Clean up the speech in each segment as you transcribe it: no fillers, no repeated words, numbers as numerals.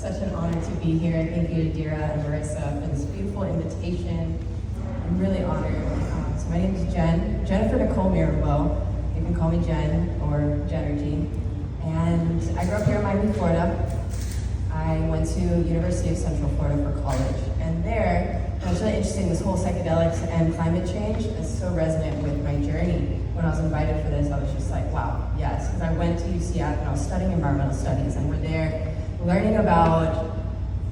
such an honor to be here. Thank you to Dira and Marissa for this beautiful invitation. I'm really honored. So my name is Jennifer Nicole Mirabel. You can call me Jen or Jenergy. And I grew up here in Miami, Florida. I went to University of Central Florida for college. And there, I was really interested in this whole psychedelics and climate change. It's so resonant with my journey. When I was invited for this, I was just like, wow, yes. Because I went to UCF and I was studying environmental studies, and we're there learning about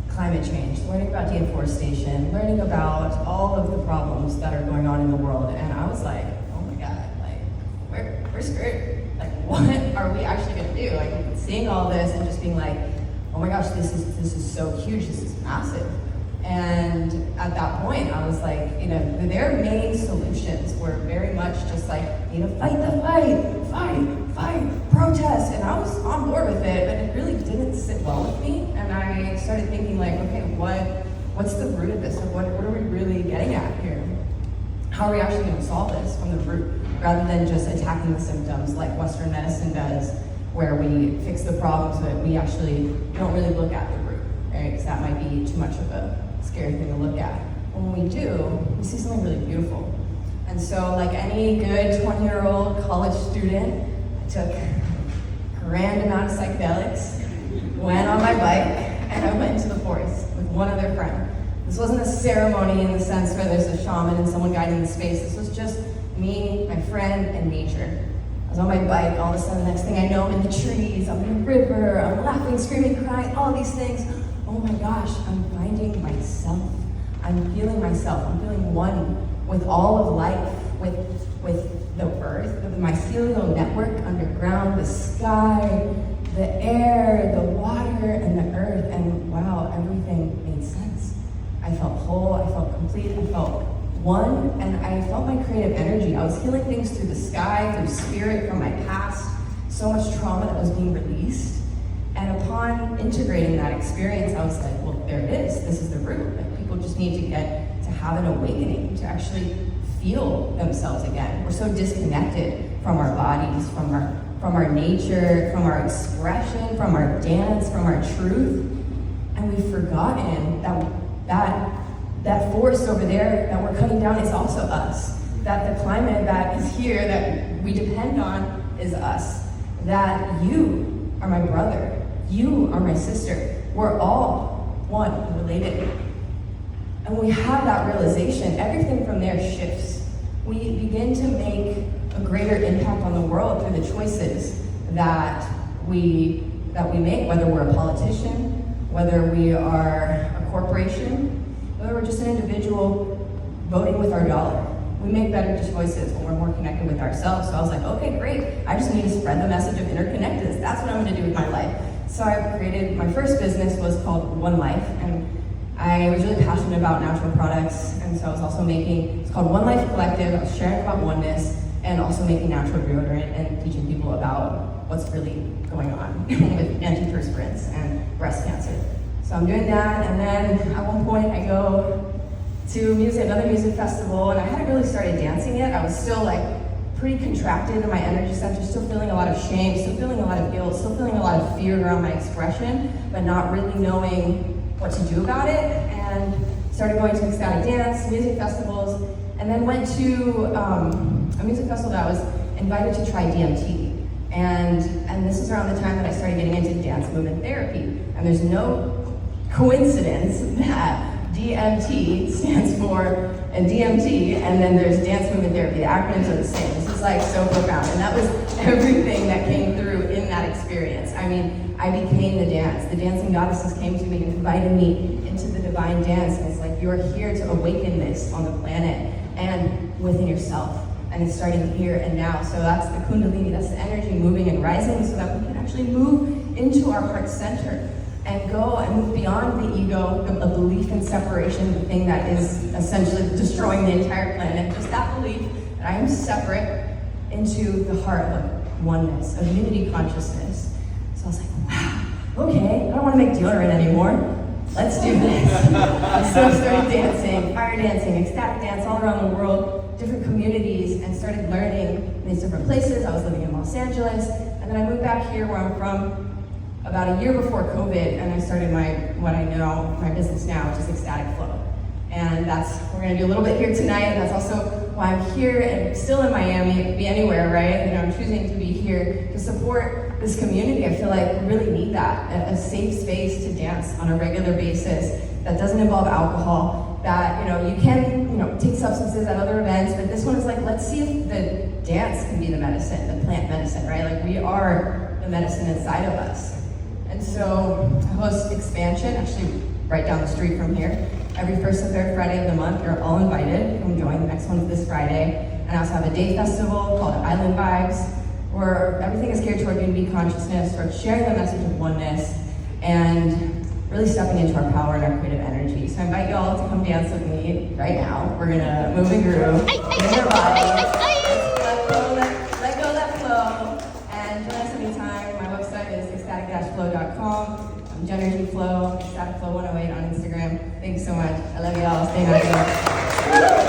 climate change, learning about deforestation, learning about all of the problems that are going on in the world. And I was like, oh my God, like, we're screwed. Like, what are we actually gonna do? Like, seeing all this and just being like, oh my gosh, this is so huge, this is massive. And at that point, I was like, their main solutions were very much just like, fight the fight, protest. And I was on board with it, but it really didn't sit well with me. And I started thinking like, okay, what's the root of this? Like, what are we really getting at here? How are we actually gonna solve this from the root, rather than just attacking the symptoms like Western medicine does, where we fix the problems, but we actually don't really look at the root, right? Because that might be too much of a scary thing to look at. When we do, we see something really beautiful. And so, like any good 20-year-old college student, I took a random amount of psychedelics, went on my bike, and I went into the forest with one other friend. This wasn't a ceremony in the sense where there's a shaman and someone guiding the space. This was just me, my friend, and nature. I was on my bike, all of a sudden, the next thing I know, I'm in the trees, I'm in the river, I'm laughing, screaming, crying, all these things. Oh my gosh, I'm finding myself. I'm feeling myself. I'm feeling one with all of life, with the earth, with the mycelial network underground, the sky, the air, the water, and the earth. And wow, everything made sense. I felt whole, I felt complete, I felt one, and I felt my creative energy. I was healing things through the sky, through spirit, from my past, so much trauma that was being released. And upon integrating that experience, I was like, well, there it is. This is the root. Like, people just need to get to have an awakening, to actually feel themselves again. We're so disconnected from our bodies, from our nature, from our expression, from our dance, from our truth. And we've forgotten that forest over there that we're cutting down is also us. That the climate that is here that we depend on is us. That you are my brother. You are my sister. We're all one, related. And when we have that realization, everything from there shifts. We begin to make a greater impact on the world through the choices that we make, whether we're a politician, whether we are a corporation, whether we're just an individual voting with our dollar. We make better choices when we're more connected with ourselves. So I was like, okay, great. I just need to spread the message of interconnectedness. That's what I'm gonna do with my life. So I created, my first business was called One Life, and I was really passionate about natural products, and so I was also making, it's called One Life Collective. I was sharing about oneness, and also making natural deodorant and teaching people about what's really going on with antiperspirants and breast cancer. So I'm doing that, and then at one point I go to another music festival, and I hadn't really started dancing yet. I was still like pretty contracted in my energy center, still feeling a lot of shame, still feeling a lot of guilt, still feeling a lot of fear around my expression, but not really knowing what to do about it. And started going to ecstatic dance, music festivals, and then went to a music festival that I was invited to try DMT. And this is around the time that I started getting into dance movement therapy. And there's no coincidence that DMT stands for DMT, and then there's dance movement therapy. The acronyms are the same. This is like so profound. And that was everything that came through in that experience. I mean, I became the dance. The dancing goddesses came to me and invited me into the divine dance. And it's like, you're here to awaken this on the planet and within yourself. And it's starting here and now. So that's the Kundalini, that's the energy moving and rising so that we can actually move into our heart center and go and move beyond the ego, a belief in separation, the thing that is essentially destroying the entire planet. Just that belief that I am separate, into the heart of oneness, of unity consciousness. So I was like, wow, okay, I don't want to make deodorant anymore. Let's do this. So I started dancing, fire dancing, ecstatic dance all around the world, different communities, and started learning in these different places. I was living in Los Angeles, and then I moved back here where I'm from, about a year before COVID, and I started what I know, my business now, which is Ecstatic Flow. And we're gonna do a little bit here tonight, and that's also why I'm here and still in Miami. It could be anywhere, right? I'm choosing to be here to support this community. I feel like we really need that, a safe space to dance on a regular basis that doesn't involve alcohol, that you can take substances at other events, but this one is like, let's see if the dance can be the medicine, the plant medicine, right? Like we are the medicine inside of us. And so I host Expansion, actually right down the street from here. Every first and third Friday of the month, you're all invited. Come join. The next one is this Friday. And I also have a day festival called Island Vibes, where everything is geared toward unity consciousness, toward sharing the message of oneness, and really stepping into our power and our creative energy. So I invite you all to come dance with me right now. We're gonna move and groove, in our bodies. Let go, let flow. And join us anytime. My website is ecstatic-flow.com. I'm Jenergy Flow, Ecstatic Flow 108 on Instagram. Thanks so much. I love y'all. Stay happy.